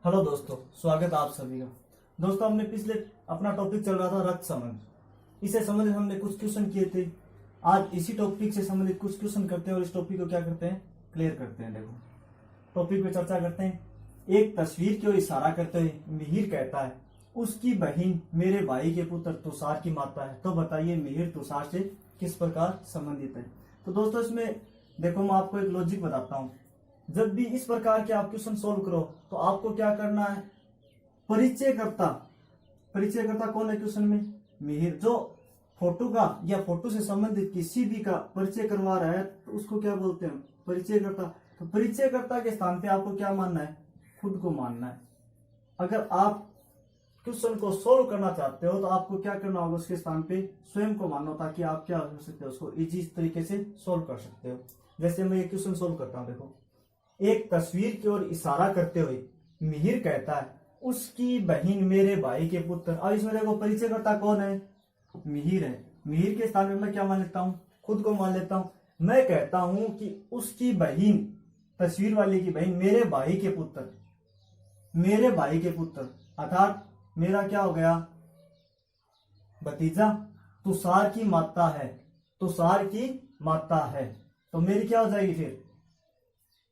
Hello दोस्तों, स्वागत है आप सभी का। दोस्तों, हमने पिछले अपना टॉपिक चल रहा था रक्त संबंध। इसे संबंधित हमने कुछ क्वेश्चन किए थे। आज इसी टॉपिक से संबंधित कुछ क्वेश्चन करते हैं और इस टॉपिक को क्या करते हैं, क्लियर करते हैं। देखो, टॉपिक पे चर्चा करते हैं। एक तस्वीर की ओर इशारा करते हुए मिहिर कहता है, उसकी बहन मेरे भाई के पुत्र तुषार की माता है। तो बताइए मिहिर तुषार से किस प्रकार संबंधित है। तो दोस्तों, इसमें देखो, मैं आपको एक लॉजिक बताता हूँ। जब भी इस प्रकार के आप क्वेश्चन सोल्व करो तो आपको क्या करना है, परिचयकर्ता। परिचयकर्ता कौन है क्वेश्चन में? मिहिर। जो फोटो का या फोटो से संबंधित किसी भी का परिचय करवा रहा है तो उसको क्या बोलते हैं, परिचयकर्ता। तो परिचयकर्ता के स्थान पे आपको क्या मानना है, खुद को मानना है। अगर आप क्वेश्चन को सोल्व करना चाहते हो तो आपको क्या करना होगा, उसके स्थान पे स्वयं को मानो, ताकि आप क्या कर सकते हो, उसको इजी तरीके से सोल्व कर सकते हो। जैसे मैं ये क्वेश्चन सोल्व करता हूँ। देखो, एक तस्वीर की ओर इशारा करते हुए मिहिर कहता है, उसकी बहन मेरे भाई के पुत्र। अब इसमें देखो, परिचयकर्ता कौन है, मिहिर है। मिहिर के स्थान में मैं क्या मान लेता हूँ, खुद को मान लेता हूँ। मैं कहता हूं कि उसकी बहन, तस्वीर वाले की बहन मेरे भाई के पुत्र, मेरे भाई के पुत्र अर्थात मेरा क्या हो गया, भतीजा तुषार की माता है। तुषार की माता है तो मेरी क्या हो जाएगी फिर,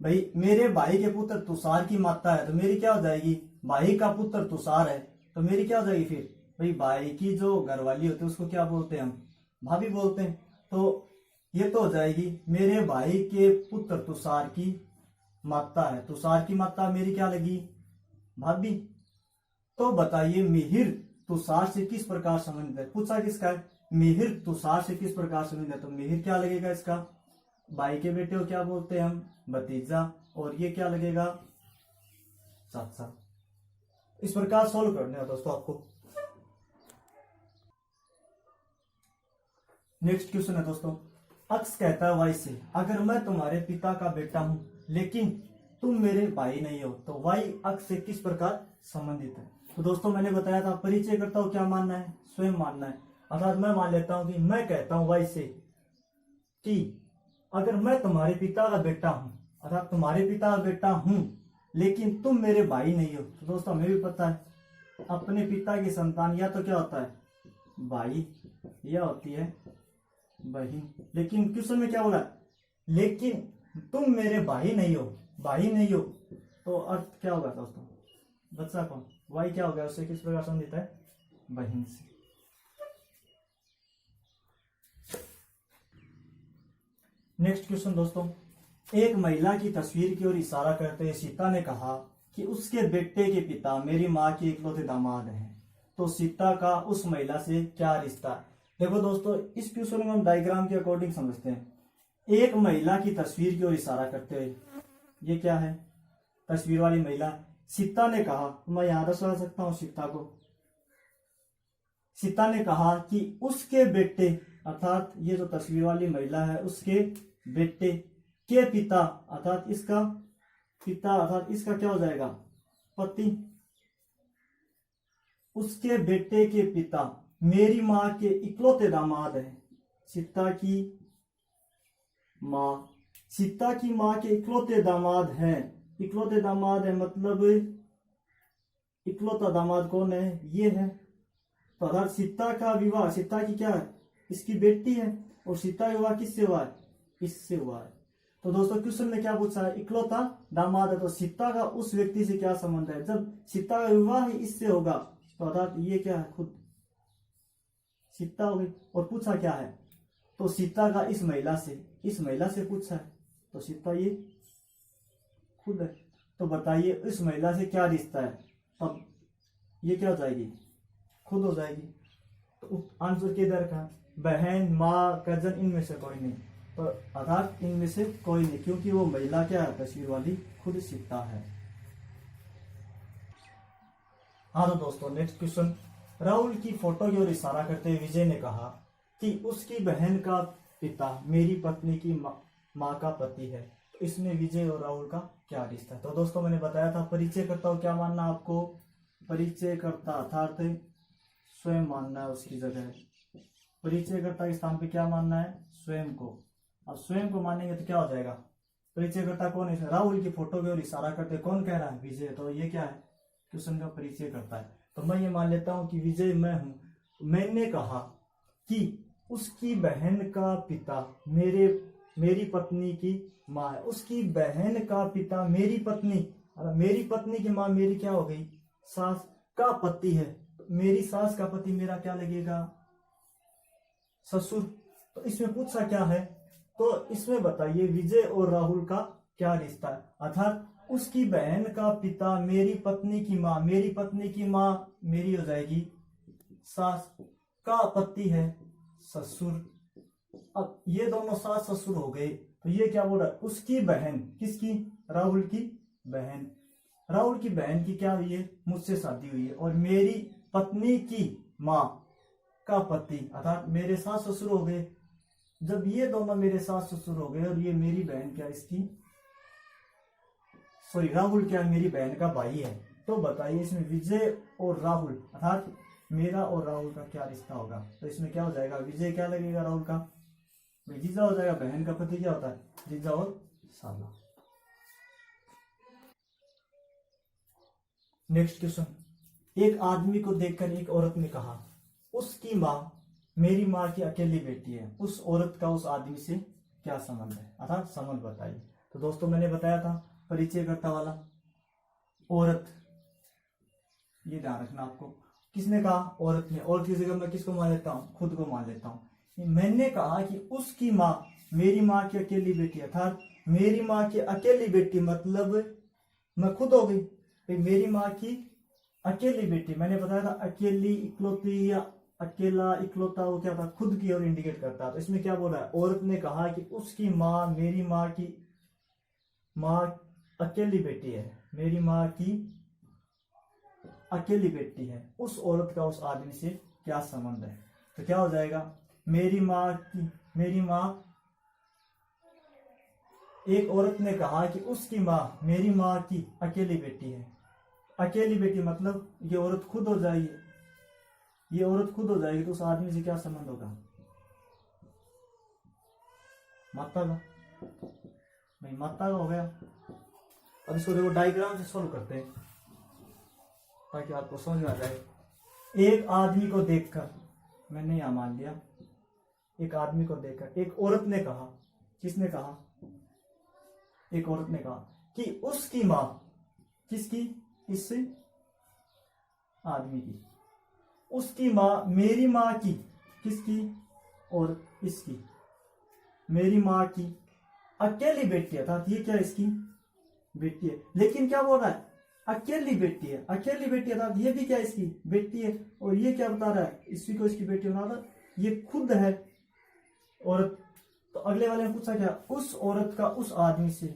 भाई मेरे भाई के पुत्र तुषार की माता है तो मेरी क्या हो जाएगी, भाई का पुत्र तुषार है तो मेरी क्या हो जाएगी फिर, भाई भाई की जो घरवाली होती है उसको क्या बोलते हैं हम, भाभी बोलते हैं। तो ये तो हो जाएगी मेरे भाई के पुत्र तुषार की माता है। तुषार की माता मेरी क्या लगी, भाभी। तो बताइए मिहिर तुषार से किस प्रकार संबंधित है, पूछा किसका है, मिहिर तुषार से किस प्रकार संबंधित है। तो मिहिर क्या लगेगा इसका, भाई के बेटे को क्या बोलते हैं हम, भतीजा। और ये क्या लगेगा, चाचा। इस प्रकार सोल्व करने हैं दोस्तों आपको। नेक्स्ट क्वेश्चन है दोस्तों, अक्स कहता है वाई से, अगर मैं तुम्हारे पिता का बेटा हूं लेकिन तुम मेरे भाई नहीं हो तो वाई अक्स से किस प्रकार संबंधित है। तो दोस्तों, मैंने बताया था परिचयकर्ता को क्या मानना है, स्वयं मानना है। अर्थात मैं मान लेता हूं कि मैं कहता हूं वाई से कि अगर मैं तुम्हारे पिता का बेटा हूं, अर्थात तुम्हारे पिता का बेटा हूं लेकिन तुम मेरे भाई नहीं हो। तो दोस्तों, हमें भी पता है अपने पिता की संतान या तो क्या होता है, भाई, या होती है बहन। लेकिन क्वेश्चन में क्या बोला, लेकिन तुम मेरे भाई नहीं हो, भाई नहीं हो। तो अर्थ क्या होगा दोस्तों, बच्चा कौन, वाई क्या हो गया, उससे किस प्रकार संबंधित है, बहन से। नेक्स्ट क्वेश्चन दोस्तों, एक महिला की तस्वीर की ओर इशारा करते हुए सीता ने कहा कि उसके बेटे के पिता मेरी माँ के इकलौते दामाद हैं। तो सीता का उस महिला से क्या रिश्ता है। देखो दोस्तों, इस क्वेश्चन में हम डायग्राम के अकॉर्डिंग समझते हैं। एक महिला की तस्वीर की ओर इशारा करते हुए, ये क्या है, तस्वीर वाली महिला। सीता ने कहा, मैं यहां दर्शा सकता हूं सीता को। सीता ने कहा कि उसके बेटे, अर्थात ये जो तस्वीर वाली महिला है उसके बेटे के पिता, अर्थात इसका पिता, अर्थात इसका क्या हो जाएगा, पति। उसके बेटे के पिता मेरी माँ के इकलौते दामाद हैं। सीता की माँ, सीता की माँ के इकलौते दामाद हैं। इकलौते दामाद है मतलब इकलौता दामाद कौन है, ये है। तो अर्थात सीता का विवाह, सीता की क्या है, इसकी बेटी है, और सीता का विवाह किससे हुआ है, इससे हुआ है। तो दोस्तों, क्वेश्चन में क्या पूछा है, इकलौता दामाद है तो सीता का उस व्यक्ति से क्या संबंध है। जब सीता का विवाह ही इससे होगा तो अर्थात ये क्या है, खुद सीता हो गई। और पूछा क्या है, तो सीता का इस महिला से, इस महिला से पूछा है तो सीता ये खुद है। तो बताइए इस महिला से क्या रिश्ता है। अब ये क्या हो जाएगी, खुद हो जाएगी। तो आंसर किधर का, बहन, माँ, कजन, इनमें से कोई नहीं। तो अर्थात इनमें से कोई नहीं, क्योंकि वो महिला क्या है, तस्वीर वाली खुद सीता है। हाँ तो दोस्तों, नेक्स्ट क्वेश्चन, राहुल की फोटो की ओर इशारा करते हुए विजय ने कहा कि उसकी बहन का पिता मेरी पत्नी की माँ का पति है। तो इसमें विजय और राहुल का क्या रिश्ता है। तो दोस्तों, मैंने बताया था परिचयकर्ता को क्या मानना आपको, परिचयकर्ता अर्थात स्वयं मानना है उसकी जगह। परिचयकर्ता के स्थान पे क्या मानना है, स्वयं को। अब स्वयं को मानेंगे तो क्या हो जाएगा, परिचयकर्ता कौन है, राहुल की फोटो की ओर इशारा करते कौन कह रहा है, विजय। तो ये क्या है, क्वेश्चन का परिचय करता है। तो मैं ये मान लेता हूं कि विजय मैं हूं। मैंने कहा कि उसकी बहन का पिता मेरी पत्नी की माँ है। उसकी बहन का पिता मेरी पत्नी की माँ मेरी क्या हो गई, सास का पति है। तो मेरी सास का पति मेरा क्या लगेगा, ससुर। तो इसमें पूछा क्या है, तो इसमें बताइए विजय और राहुल का क्या रिश्ता है। अर्थात उसकी बहन का पिता मेरी पत्नी की माँ मेरी हो जाएगी सास, का पति है ससुर। अब ये दोनों सास ससुर हो गए। तो ये क्या बोल रहा है, उसकी बहन, किसकी, राहुल की बहन। राहुल की बहन की क्या हुई है, मुझसे शादी हुई है। और मेरी पत्नी की माँ का पति अर्थात मेरे सास ससुर हो गए। जब ये दोनों मेरे सास ससुर हो गए और ये मेरी बहन क्या इसकी राहुल क्या मेरी बहन का भाई है। तो बताइए इसमें विजय और राहुल अर्थात मेरा और राहुल का क्या रिश्ता होगा। तो इसमें क्या हो जाएगा, विजय क्या लगेगा राहुल का, जीजा हो जाएगा। बहन का पति क्या होता है, जीजा और साला। नेक्स्ट क्वेश्चन, एक आदमी को देखकर एक औरत ने कहा उसकी माँ मेरी माँ की अकेली बेटी है। उस औरत का उस आदमी से क्या संबंध है, अर्थात संबंध बताइए। तो दोस्तों मैंने बताया था परिचयकर्ता वाला, औरत, ये ध्यान रखना आपको। किसने कहा, औरत ने। औरत की जगह मैं किसको मान लेता हूँ, खुद को मान लेता हूँ। मैंने कहा कि उसकी माँ मेरी माँ की अकेली बेटी, अर्थात मेरी माँ की अकेली बेटी मतलब मैं खुद हो गई। मेरी माँ की अकेली बेटी, मैंने बताया था अकेली, इकलौती या अकेला, इकलौता, वो क्या था, खुद की ओर इंडिकेट करता है। तो इसमें क्या बोल रहा है, औरत ने कहा कि उसकी माँ मेरी माँ की अकेली बेटी है, मेरी माँ की अकेली बेटी है। उस औरत का उस आदमी से क्या संबंध है। तो क्या हो जाएगा, मेरी माँ, एक औरत ने कहा कि उसकी माँ मेरी माँ की अकेली बेटी है। अकेली बेटी मतलब ये औरत खुद हो जाएगी, ये औरत खुद हो जाएगी। तो उस आदमी से क्या संबंध होगा, माता का, नहीं माता का हो गया। अब इसको देखो डायग्राम से सॉल्व करते हैं ताकि आपको समझ में आ जाए। एक आदमी को देखकर, मैंने यहां मान लिया, एक आदमी को देखकर एक औरत ने कहा, किसने कहा, एक औरत ने कहा कि उसकी माँ, किसकी, इस आदमी की, उसकी माँ मेरी माँ की, किसकी, और इसकी, मेरी माँ की अकेली बेटी है। अर्थात ये क्या इसकी बेटी है। लेकिन क्या बोल रहा है, अकेली बेटी है, अकेली बेटी है, अर्थात ये भी क्या इसकी बेटी है। और ये क्या बता रहा है, इसी को इसकी बेटी बना रहा, ये खुद है औरत। तो अगले वाले ने पूछा क्या, उस औरत का उस आदमी से,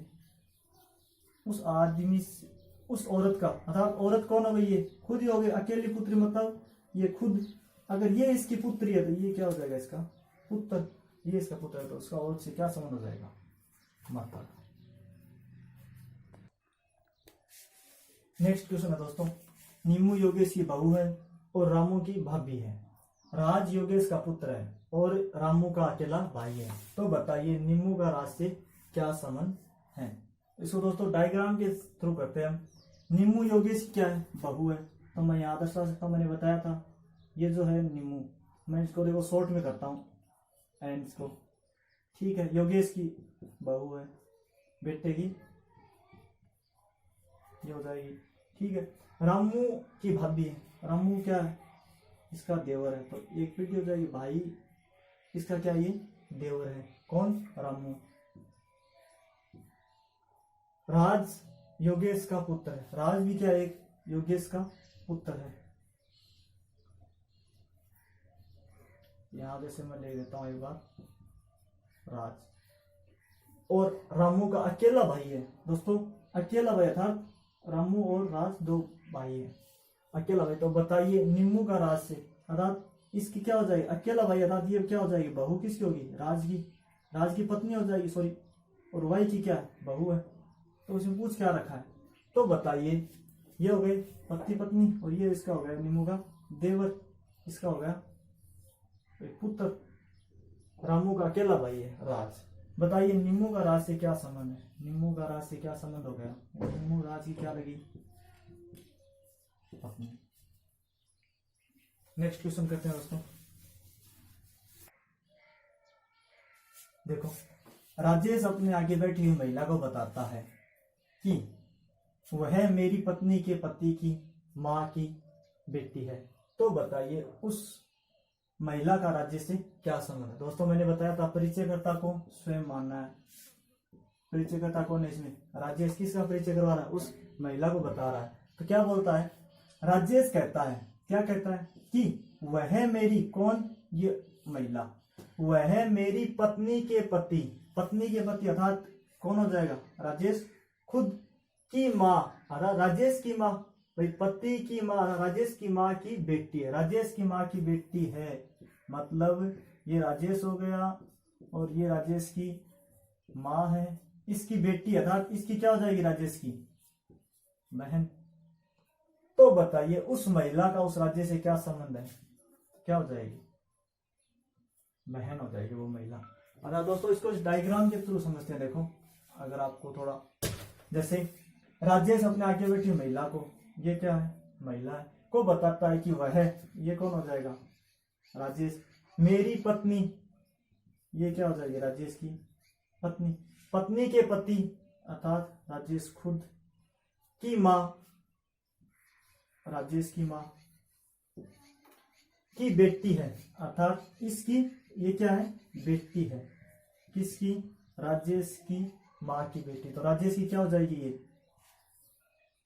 उस औरत का, अर्थात औरत कौन हो गई, ये खुद ही हो गई। अकेली पुत्री मतलब ये खुद, अगर ये इसकी पुत्री है तो ये क्या हो जाएगा, इसका पुत्र, ये इसका पुत्र है। तो उसका औरत से क्या संबंध हो जाएगा, माता। नेक्स्ट क्वेश्चन है दोस्तों, नीमू योगेश की बहू है और रामू की भाभी है। राज योगेश का पुत्र है और रामू का अकेला भाई है। तो बताइए नीमू का राज से क्या संबंध है। इसको दोस्तों डायग्राम के थ्रू करते हैं हम। नीमू योगेश की क्या है, बहू है। तो मैं यहाँ दर्शा सकता हूँ, मैंने बताया था ये जो है नीमू, मैं इसको देखो शॉर्ट में करता हूँ एंड इसको, ठीक है। योगेश की बहू है, बेटे की ये हो जाएगी, ठीक है। रामू की भाभी है, रामू क्या है, इसका देवर है। तो एक बेटी हो जाएगी, भाई इसका क्या, ये देवर है, कौन, रामू। राज योगेश का पुत्र है, राज भी क्या, एक योगेश का पुत्र है। यहां जैसे मैं ले लेता हूं एक बार, राज, और रामू का अकेला भाई है दोस्तों, अकेला भाई था। रामू और राज दो भाई है, अकेला भाई। तो बताइए नीमू का राज से, अर्थात इसकी क्या हो जाएगी, अकेला भाई, अर्थात ये क्या हो जाएगी, बहू किसकी होगी, राज की पत्नी हो जाएगी, सॉरी। और वाई की क्या है, बहू है। तो इसमें पूछ क्या रखा है, तो बताइए ये हो गई पति पत्नी, और ये इसका हो गया नीमू का देवर, इसका हो गया पुत्र। रामू का अकेला भाई है राज। बताइए नीमू का राज से क्या संबंध है, नीमू का राज से क्या संबंध हो गया, नीमू राज की क्या लगी, नेक्स्ट क्वेश्चन करते हैं दोस्तों। देखो, राजेश अपने आगे बैठी हुई महिला को बताता है कि वह मेरी पत्नी के पति की माँ की बेटी है। तो बताइए उस महिला का राजेश से क्या संबंध है। दोस्तों मैंने बताया था परिचयकर्ता को स्वयं मानना है। परिचयकर्ता कौन है इसमें? राजेश। किसका परिचय करवा रहा है? उस महिला को बता रहा है। तो क्या बोलता है? राजेश कहता है, क्या कहता है कि वह मेरी, कौन? ये महिला, वह मेरी पत्नी के पति, पत्नी के पति अर्थात कौन हो जाएगा? राजेश खुद की माँ, अर्थात राजेश की माँ, भाई पति की माँ, राजेश की माँ की बेटी है। राजेश की माँ की बेटी है, मतलब ये राजेश हो गया और ये राजेश की माँ है, इसकी बेटी अर्थात इसकी क्या हो जाएगी? राजेश की बहन। तो बताइए उस महिला का उस राजेश से क्या संबंध है? क्या हो जाएगी? बहन हो जाएगी वो महिला। अगर दोस्तों इसको इस डायग्राम के थ्रू समझते हैं। देखो अगर आपको थोड़ा, जैसे राजेश अपने आगे बैठी महिला को, ये क्या है? महिला है, को बताता है कि वह है, ये कौन हो जाएगा? राजेश। मेरी पत्नी, ये क्या हो जाएगी? राजेश की पत्नी। पत्नी के पति अर्थात राजेश खुद की माँ, राजेश की माँ की बेटी है, अर्थात इसकी ये क्या है? बेटी है। किसकी? राजेश की माँ की बेटी। तो राजेश की क्या हो जाएगी? ये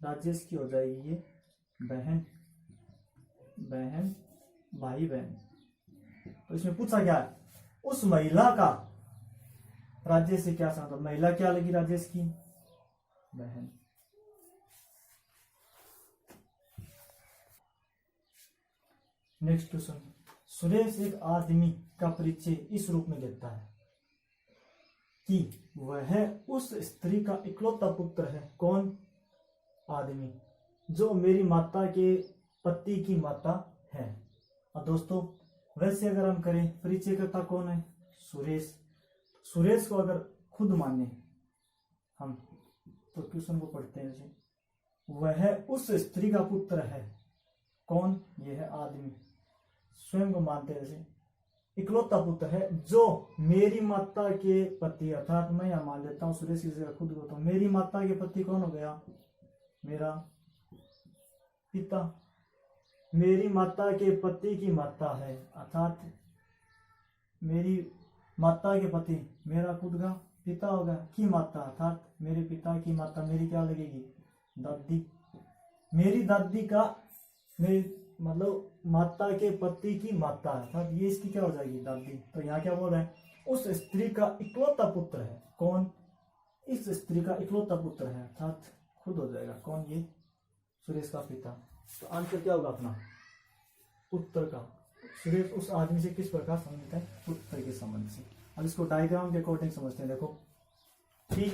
राजेश की हो जाएगी ये बहन, बहन, भाई बहन। तो इसमें पूछा क्या है? उस महिला का राजेश से क्या संबंध? महिला क्या लगी? राजेश की बहन। Next question. सुरेश एक आदमी का परिचय इस रूप में देता है कि वह उस स्त्री का इकलौता पुत्र है। कौन? आदमी, जो मेरी माता के पति की माता है। और दोस्तों वैसे अगर हम करें, परिचयकर्ता कौन है? सुरेश। सुरेश को अगर खुद माने हम, तो क्वेश्चन को पढ़ते हैं जैसे, वह उस स्त्री का पुत्र है। कौन? यह है आदमी, स्वयं को मानते हैं जैसे इकलौता पुत्र है, जो मेरी माता के पति, अर्थात मैं यहां मान लेता हूं सुरेश की जगह खुद को, तो मेरी माता के पति कौन हो गया? मेरा पिता। मेरी माता के पति की माता है, अर्थात मेरी माता के पति मेरा खुद का पिता होगा। की माता अर्थात मेरे पिता की माता मेरी क्या लगेगी? दादी। मेरी दादी का, मेरी मतलब माता के पति की माता है, अर्थात ये इसकी क्या हो जाएगी? दादी। तो यहाँ क्या बोल रहे हैं? उस स्त्री का इकलौता पुत्र है। कौन? इस स्त्री का इकलौता पुत्र है, अर्थात खुद हो जाएगा। कौन? ये सुरेश का पिता। तो आंसर क्या होगा अपना? उत्तर का। सुरेश उस आदमी से किस प्रकार संबंधित है? उत्तर के संबंध से। अब इसको डायग्राम के अकॉर्डिंग समझते हैं। देखो कि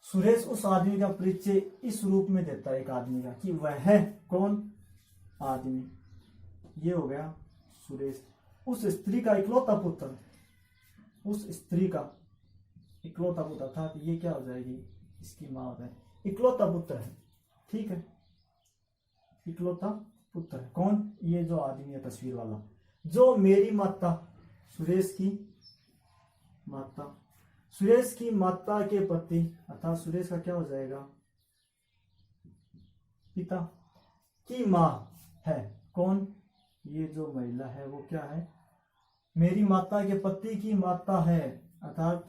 सुरेश उस आदमी का परिचय इस रूप में देता है एक आदमी का, कि वह है कौन? आदमी। ये हो गया सुरेश। उस स्त्री का इकलौता पुत्र, उस स्त्री का इकलौता पुत्र, अर्थात ये क्या हो जाएगी? इसकी माँ हो जाएगी। इकलौता पुत्र है, ठीक है, इकलौता पुत्र है। कौन? ये जो आदमी है तस्वीर वाला, जो मेरी माता, सुरेश की माता, सुरेश की माता के पति, अर्थात सुरेश का क्या हो जाएगा? पिता की माँ है। कौन? ये जो महिला है वो क्या है? मेरी माता के पति की माता है, अर्थात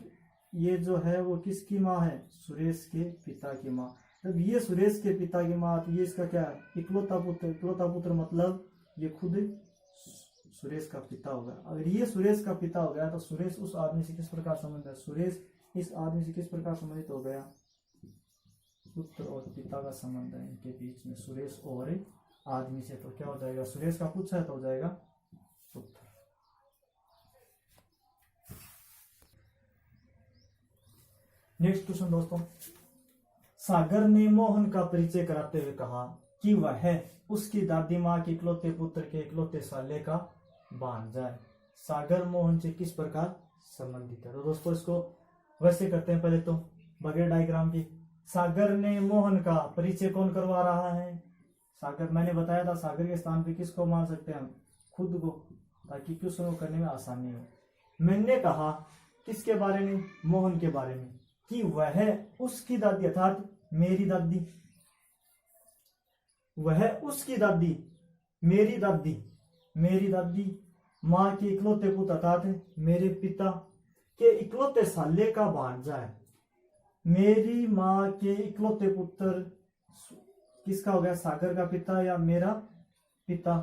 ये जो है वो किसकी माँ है? सुरेश के पिता की माँ। जब ये सुरेश के पिता की माँ, तो ये इसका क्या है? इकलौता पुत्र। इकलौता पुत्र मतलब ये खुद सुरेश का पिता होगा। अगर ये सुरेश का पिता हो गया तो सुरेश उस आदमी से किस प्रकार संबंध है? सुरेश इस आदमी से किस प्रकार संबंधित हो गया? पुत्र और पिता का संबंध है इनके बीच में, सुरेश और आदमी से। तो क्या हो जाएगा? सुरेश का पुत्र है तो हो जाएगा पुत्र। नेक्स्ट क्वेश्चन दोस्तों। सागर ने मोहन का परिचय कराते हुए कहा कि वह है उसकी दादी माँ के इकलौते पुत्र के इकलौते साले का भांजा है। सागर मोहन से किस प्रकार संबंधित है? तो दोस्तों इसको वैसे करते हैं। पहले तो बगैर डायग्राम की, सागर ने मोहन का परिचय कौन करवा रहा है? सागर, मैंने बताया था सागर के स्थान पे किसको मान सकते हैं हम, खुद को, ताकि क्वेश्चन को करने में आसानी हो। मैंने कहा किसके बारे में, मोहन के बारे में, कि वह उसकी दादी अर्थात मेरी दादी, वह उसकी दादी, मेरी दादी, मेरी दादी माँ के इकलौते पुत्र अर्थात मेरे पिता के इकलौते साले का भांजा है। मेरी माँ के इकलौते पुत्र किसका हो गया, सागर का पिता या मेरा पिता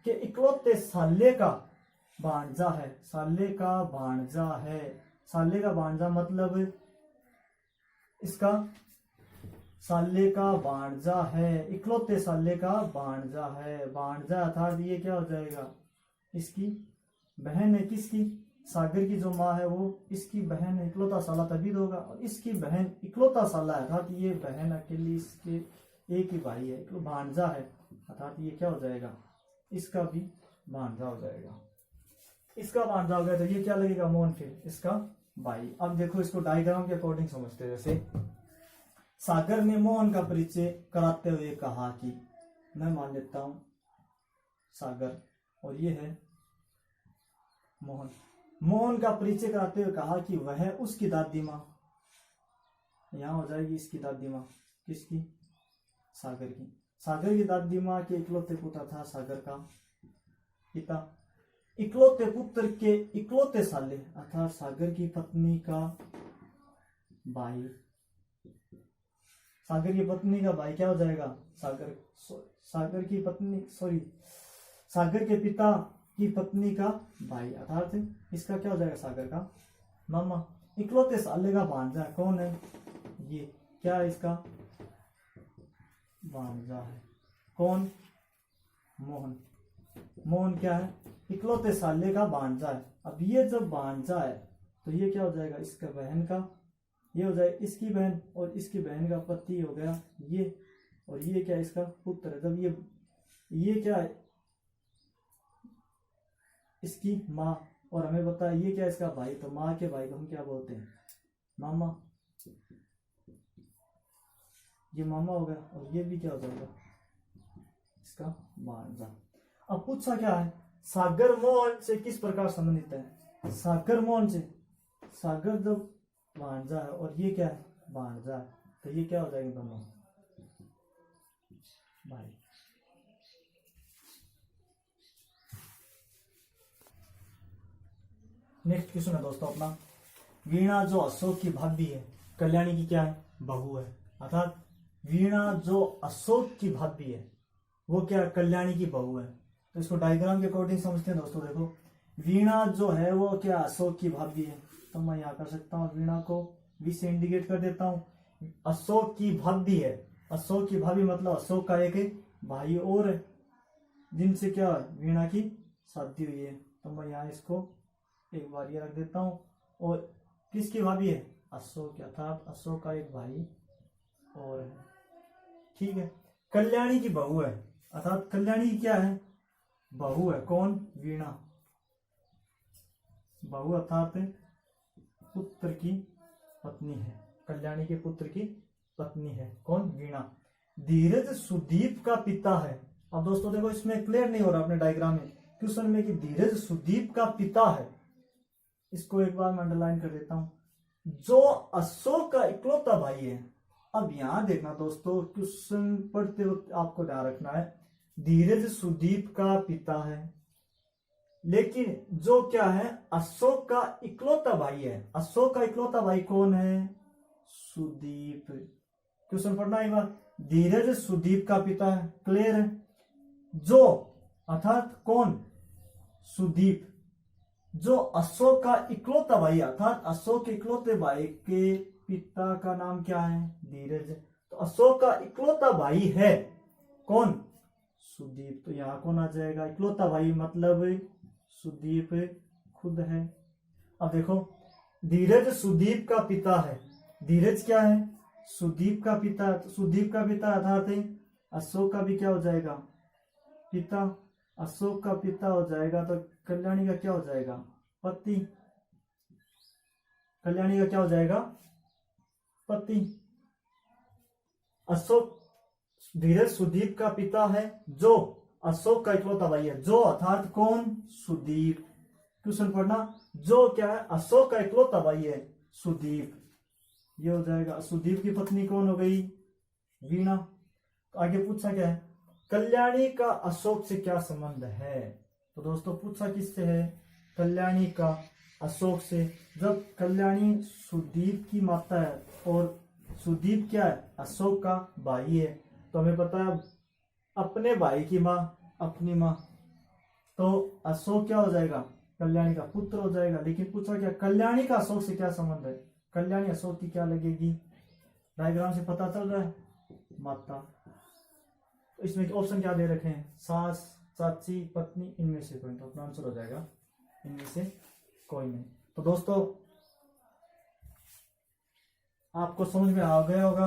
के इकलौते साले का भांजा है, साले का भांजा है। साले का भांजा मतलब इसका साले का भांजा है, इकलौते साले का भांजा है। भांजा अर्थात ये क्या हो जाएगा, इसकी बहन है। किसकी, सागर की जो माँ है वो इसकी बहन है। इकलौता साला तभी तो होगा, और इसकी बहन इकलौता साला है अर्थात ये बहन अकेली, इसके एक ही भाई है, भांजा है अर्थात ये क्या हो जाएगा, इसका भी भांजा हो जाएगा। इसका भांजा हो गया तो ये क्या लगेगा, मोहन, फिर इसका भाई। अब देखो इसको डायग्राम के अकॉर्डिंग समझते हैं। जैसे सागर ने मोहन का परिचय कराते हुए कहा कि, मैं मान लेता हूं सागर और ये है मोहन। मोहन का परिचय कराते हुए कहा कि वह उसकी दादी माँ, यहां हो जाएगी इसकी दादी माँ, किसकी, सागर की। सागर की दादी माँ के इकलौते पुत्र था सागर का पिता, इकलौते पुत्र के इकलौते साले अर्थात सागर की पत्नी का भाई। सागर की पत्नी का भाई क्या हो जाएगा, सागर की पत्नी सागर के पिता की पत्नी का भाई अर्थात इसका क्या हो जाएगा, सागर का मामा। इकलौते साले का भांजा कौन है, ये क्या है, इसका भांजा है। कौन, मोहन। मोहन क्या है, इकलौते साले का भांजा है। अब ये जब भांजा है तो ये क्या हो जाएगा, इसका बहन का, ये हो जाएगा इसकी बहन, और इसकी बहन का पति हो गया ये, और ये क्या है, इसका पुत्र है। जब ये क्या है, इसकी माँ, और हमें पता है ये क्या है, इसका भाई। तो माँ के भाई को हम क्या बोलते हैं, मामा। ये मामा हो गया, और ये भी क्या हो जाएगा, इसका भांजा। अब पूछा क्या है, सागर मोहन से किस प्रकार संबंधित है। सागर मोहन से, सागर जब भांजा है और ये क्या है, भांजा है, तो ये क्या हो जाएंगे, दोनों भाई। नेक्स्ट क्वेश्चन है दोस्तों अपना, वीणा जो अशोक की भाभी है, कल्याणी की क्या है, बहू है। अर्थात वीणा जो अशोक की भाभी है वो क्या, कल्याणी की बहू है। तो इसको डायग्राम के अकॉर्डिंग समझते हैं दोस्तों। देखो वीणा जो है वो क्या, अशोक की भाभी है, तो मैं यहाँ कर सकता हूँ वीणा को वी से इंडिकेट कर देता हूँ। अशोक की भाभी है, अशोक की भाभी मतलब अशोक का एक भाई और है जिनसे क्या वीणा की शादी हुई है। तो मैं यहाँ इसको एक बार ये रख देता हूँ। और किसकी भाभी है, अशोक, अर्थात अशोक का एक भाई और है। ठीक है, कल्याणी की बहू है, अर्थात कल्याणी की क्या है, बहू है। कौन, वीणा। बहू अर्थात पुत्र की पत्नी है, कल्याणी के पुत्र की पत्नी है। कौन, वीणा। धीरज सुदीप का पिता है। अब दोस्तों देखो इसमें क्लियर नहीं हो रहा अपने डायग्राम में, क्वेश्चन में कि धीरज सुदीप का पिता है। इसको एक बार मैं अंडरलाइन कर देता हूं, जो अशोक का इकलौता भाई है। अब यहां देखना दोस्तों, क्वेश्चन पढ़ते वक्त आपको ध्यान रखना है, धीरज सुदीप का पिता है, लेकिन जो क्या है, अशोक का इकलौता भाई है। अशोक का इकलौता भाई कौन है, सुदीप। क्वेश्चन पढ़ना एक बार, धीरज सुदीप का पिता है, क्लियर है। जो अर्थात कौन, सुदीप, जो अशोक का इकलौता भाई अर्थात अशोक के इकलौते भाई के पिता का नाम क्या है, धीरज। तो अशोक का इकलौता भाई है कौन, सुदीप। तो यहां कौन आ जाएगा, इकलौता भाई मतलब सुदीप खुद है। अब देखो धीरज सुदीप का पिता है, धीरज क्या है, सुदीप का पिता। तो सुदीप का पिता अर्थात अशोक का भी क्या हो जाएगा, पिता। अशोक का पिता हो जाएगा तो कल्याणी का क्या हो जाएगा, पति। कल्याणी का क्या हो जाएगा, पति। अशोक धीरज सुदीप का पिता है जो अशोक का इकलौता भाई है। जो अर्थात कौन? सुदीप। क्वेश्चन पढ़ना, जो क्या है? अशोक का इकलौता भाई है सुदीप। ये हो जाएगा। सुदीप की पत्नी कौन हो गई? वीणा। आगे पूछा क्या है? कल्याणी का अशोक से क्या संबंध है? तो दोस्तों पूछा किससे है? कल्याणी का अशोक से। जब कल्याणी सुदीप की माता है और सुदीप क्या है? अशोक का भाई है, तो हमें पता है अपने भाई की माँ अपनी माँ, तो अशोक क्या हो जाएगा? कल्याणी का पुत्र हो जाएगा। लेकिन पूछा क्या? कल्याणी का अशोक से क्या संबंध है? कल्याणी अशोक की क्या लगेगी? डायग्राम से पता चल रहा है, माता। तो इसमें ऑप्शन क्या दे रखे हैं? सास, चाची, पत्नी, इनमें से कोई। तो अपना आंसर हो जाएगा इनमें से कोई नहीं। तो दोस्तों आपको समझ में आ गया होगा।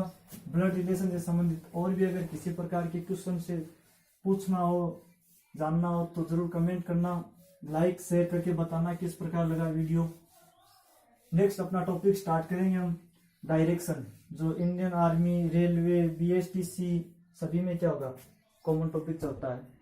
ब्लड रिलेशन से संबंधित और भी अगर किसी प्रकार के क्वेश्चन से पूछना हो, जानना हो, तो जरूर कमेंट करना, लाइक शेयर करके बताना किस प्रकार लगा वीडियो। नेक्स्ट अपना टॉपिक स्टार्ट करेंगे हम डायरेक्शन, जो इंडियन आर्मी, रेलवे, बीएसटीसी सभी में क्या होगा? कॉमन टॉपिक चलता है।